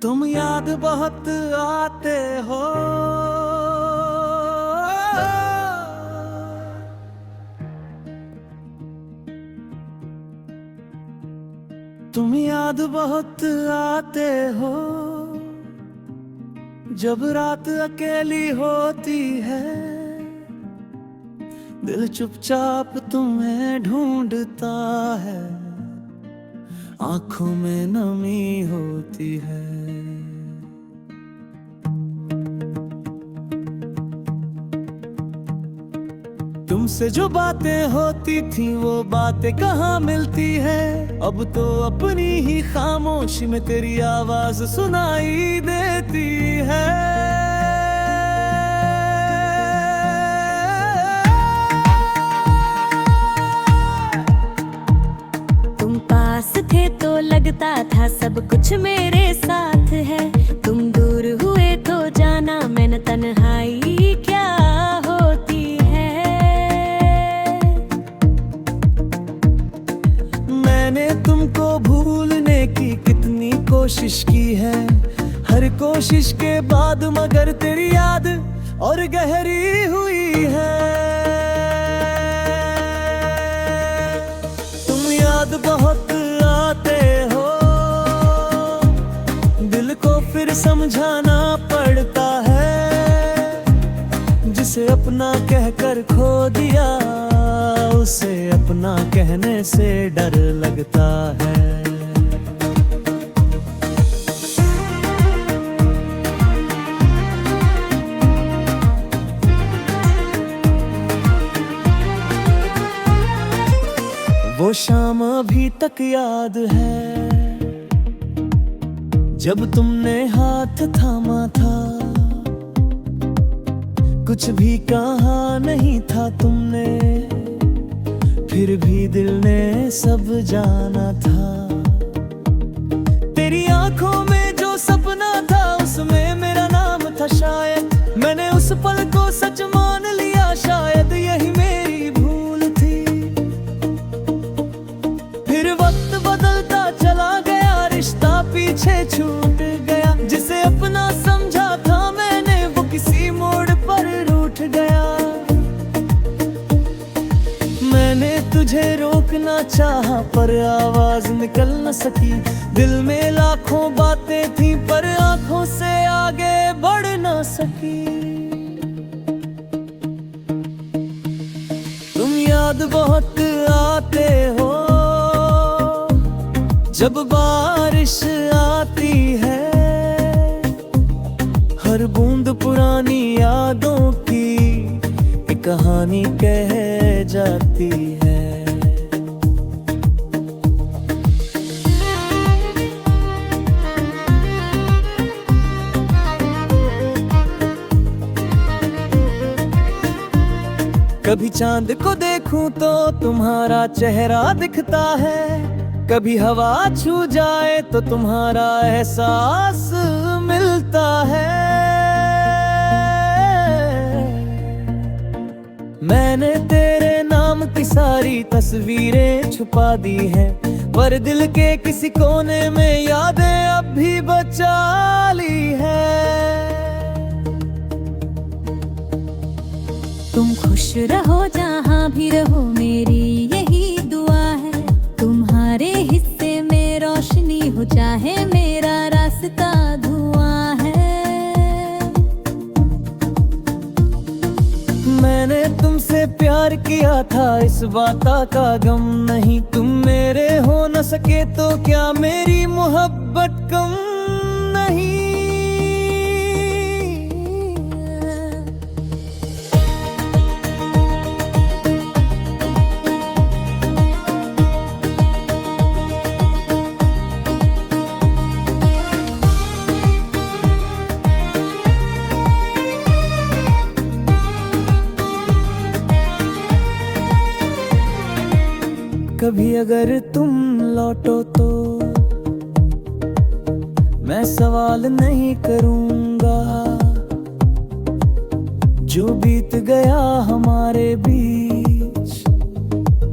तुम याद बहुत आते हो। तुम याद बहुत आते हो जब रात अकेली होती है। दिल चुपचाप तुम्हें ढूंढता है, आंखों में नमी होती है। तुमसे जो बातें होती थी वो बातें कहाँ मिलती है। अब तो अपनी ही खामोशी में तेरी आवाज सुनाई देती है। तुम पास थे तो लगता था सब कुछ मेरे साथ है। तुम दूर हुए तो जाना मैंने तन्हाई क्या होती है। मैंने तुमको भूलने की कितनी कोशिश की है। हर कोशिश के बाद मगर तेरी याद और गहरी हुई है। तुम याद बहुत आते हो, दिल को फिर समझाना पड़ता है। जिसे अपना कहकर खो दिया उसे अपना कहने से डर लगता है। वो शाम अभी तक याद है जब तुमने हाथ थामा था। कुछ भी कहा नहीं था तुमने, फिर भी दिल ने सब जाना था। तेरी आंखों में जो सपना था उसमें मेरा नाम था शायद। मैंने उस पल को सच मान लिया, शायद यही मेरी भूल थी। फिर वक्त बदलता चला गया, रिश्ता पीछे छूट गया। जिसे अपना समझा था मैंने वो किसी मोड़ पर रूठ गया। मैंने तुझे रोकना चाहा पर आवाज निकल न सकी। दिल में लाखों बातें थी पर आंखों से आगे बढ़ न सकी। तुम याद बहुत आते हो जब बारिश आती है। हर बूंद पुरानी यादों की एक कहानी कह जाती है। कभी चांद को देखूं तो तुम्हारा चेहरा दिखता है। कभी हवा छू जाए तो तुम्हारा एहसास मिलता है। मैंने तेरे नाम की सारी तस्वीरें छुपा दी हैं, पर दिल के किसी कोने में यादें अब भी बचा ली है। तुम खुश रहो जहाँ भी रहो मेरी यही दुआ है। तुम्हारे हिस्से में रोशनी हो चाहे मेरा रास्ता धुआं है। मैंने तुमसे प्यार किया था इस बात का गम नहीं। तुम मेरे हो न सके तो क्या मेरी मोहब्बत कम नहीं। कभी अगर तुम लौटो तो मैं सवाल नहीं करूंगा। जो बीत गया हमारे बीच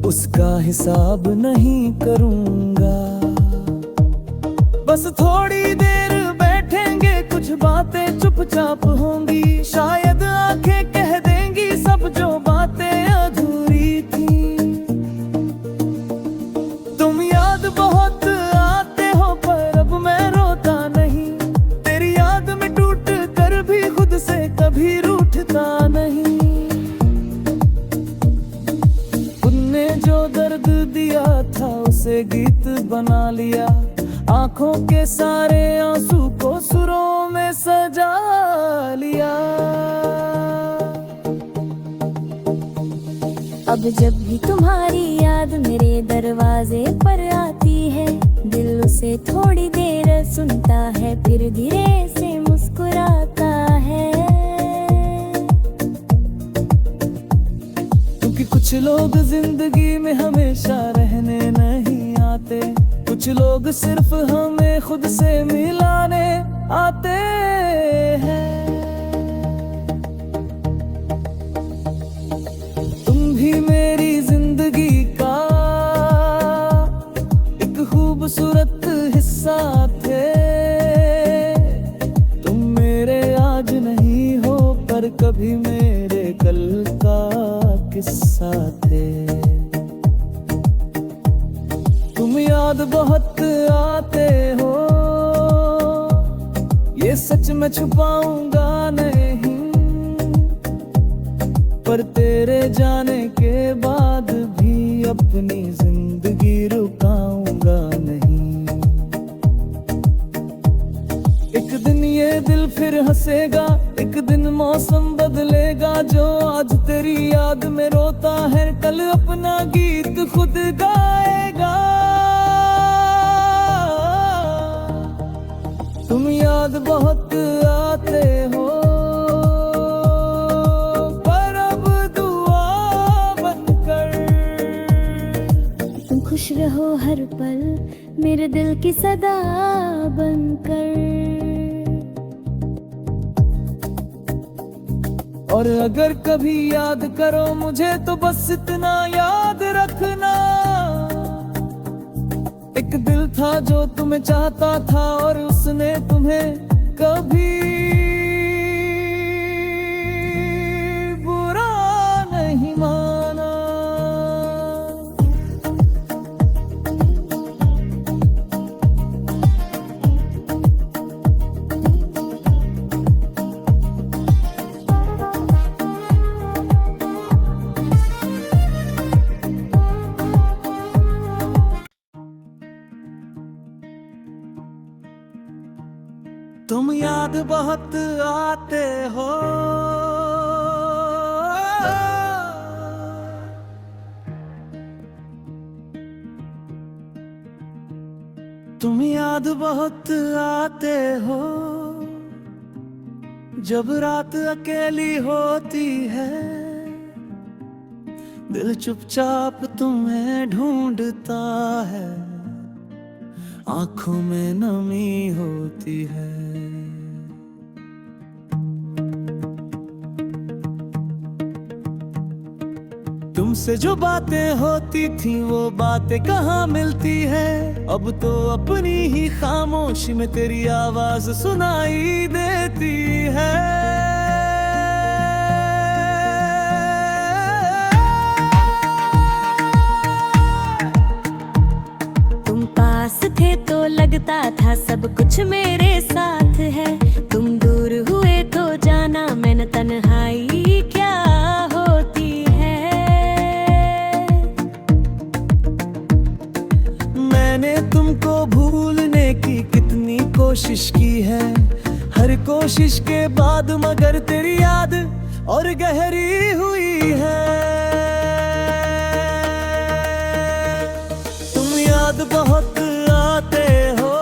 उसका हिसाब नहीं करूंगा। बस थोड़ी देर बैठ कुछ बातें चुपचाप होंगी, शायद आंखें कह देंगी सब जो बातें अधूरी थी। तुम याद बहुत आते हो पर अब मैं रोता नहीं, तेरी याद में टूट कर भी खुद से कभी रूठता नहीं। उनने जो दर्द दिया था उसे गीत बना लिया, आंखों के सारे आंसू को सुरों में सजा लिया। अब जब भी तुम्हारी याद मेरे दरवाजे पर आती है, दिल उसे थोड़ी देर सुनता है, फिर धीरे से मुस्कुराता है। क्योंकि कुछ लोग जिंदगी में हमेशा रहने नहीं आते, कुछ लोग सिर्फ हमें खुद से मिलाने आते हैं। तुम भी मेरी जिंदगी का एक खूबसूरत हिस्सा थे। तुम मेरे आज नहीं हो पर कभी मेरे कल का किस्सा थे। तुम याद बहुत आते हो, ये सच मैं छुपाऊंगा नहीं, पर तेरे जाने के बाद भी अपनी जिंदगी रुकाऊंगा नहीं। एक दिन ये दिल फिर हंसेगा, एक दिन मौसम बदलेगा, जो आज तेरी याद में रोता है कल अपना गीत खुद गाएगा। तुम याद बहुत आते हो पर अब दुआ बनकर। तुम खुश रहो हर पल मेरे दिल की सदा बनकर। और अगर कभी याद करो मुझे तो बस इतना याद रखना, एक दिल था जो तुम्हें चाहता था और उसने तुम्हें कभी बुरा नहीं माना। तुम याद बहुत आते हो, तुम याद बहुत आते हो, जब रात अकेली होती है दिल चुपचाप तुम्हें ढूंढता है, आंखों में नमी होती है। तुमसे जो बातें होती थी वो बातें कहाँ मिलती है, अब तो अपनी ही खामोशी में तेरी आवाज सुनाई देती है। तुम पास थे तो लगता था सब कुछ मेरे साथ है, तुम दूर हुए तो जाना मैंने तन्हाई क्या होती है। मैंने तुमको भूलने की कितनी कोशिश की है, हर कोशिश के बाद मगर तेरी याद और गहरी हुई है। तुम याद बहुत आते हो,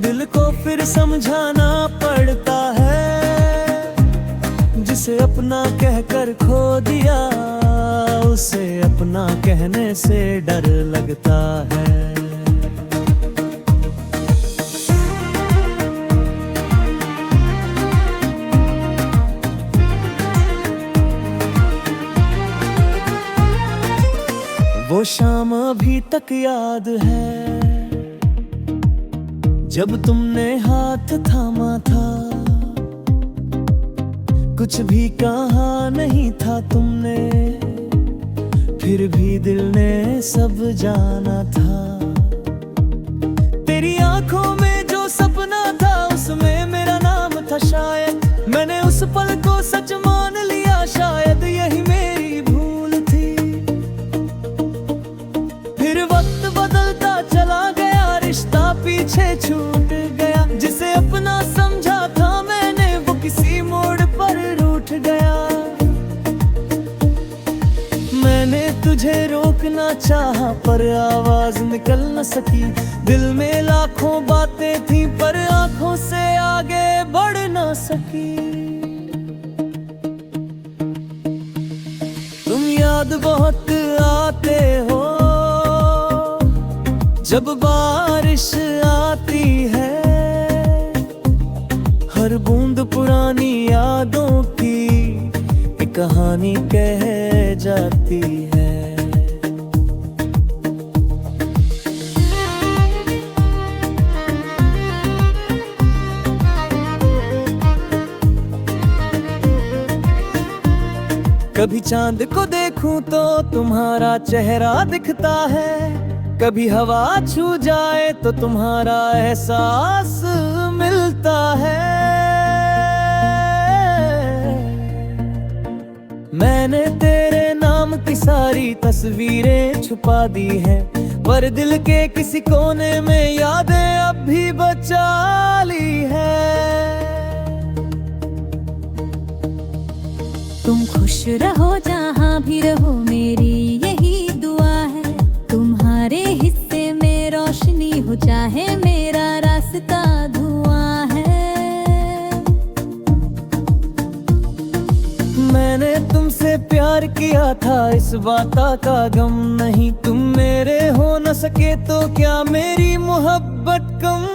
दिल को फिर समझाना पड़ता है, जिसे अपना कहकर खो दिया उसे अपना कहने से डर लगता है। वो शाम अभी तक याद है जब तुमने हाथ थामा था, कुछ भी कहा नहीं था तुमने, फिर भी दिल ने सब जाना था। तेरी आंखों में जो सपना था, उसमें मेरा नाम था शायद। मैंने उस पल को सच मान लिया, शायद यही मेरी भूल थी। फिर वक्त बदलता चला गया, रिश्ता पीछे छूट गया। जिसे अपना समझा था मैंने, वो किसी मोड़ पर रूठ गया। मैंने तुझे रोकना चाहा, पर आवाज निकल न सकी। दिल में लाखों बातें थी, पर आंखों से आगे बढ़ न सकी। तुम याद बहुत आते हो जब बारिश आती है। हर बूंद पुरानी यादों की एक कहानी कह जाती है। कभी चांद को देखूं तो तुम्हारा चेहरा दिखता है, कभी हवा छू जाए तो तुम्हारा एहसास मिलता है। मैंने तेरे नाम की सारी तस्वीरें छुपा दी हैं, पर दिल के किसी कोने में यादें अब भी बचा ली है। तुम खुश रहो जहाँ भी रहो, मेरी यही दुआ है। तुम्हारे हिस्से में रोशनी हो, चाहे मेरा रास्ता धुआं है। मैंने तुमसे प्यार किया था, इस बात का गम नहीं। तुम मेरे हो न सके तो क्या मेरी मोहब्बत कम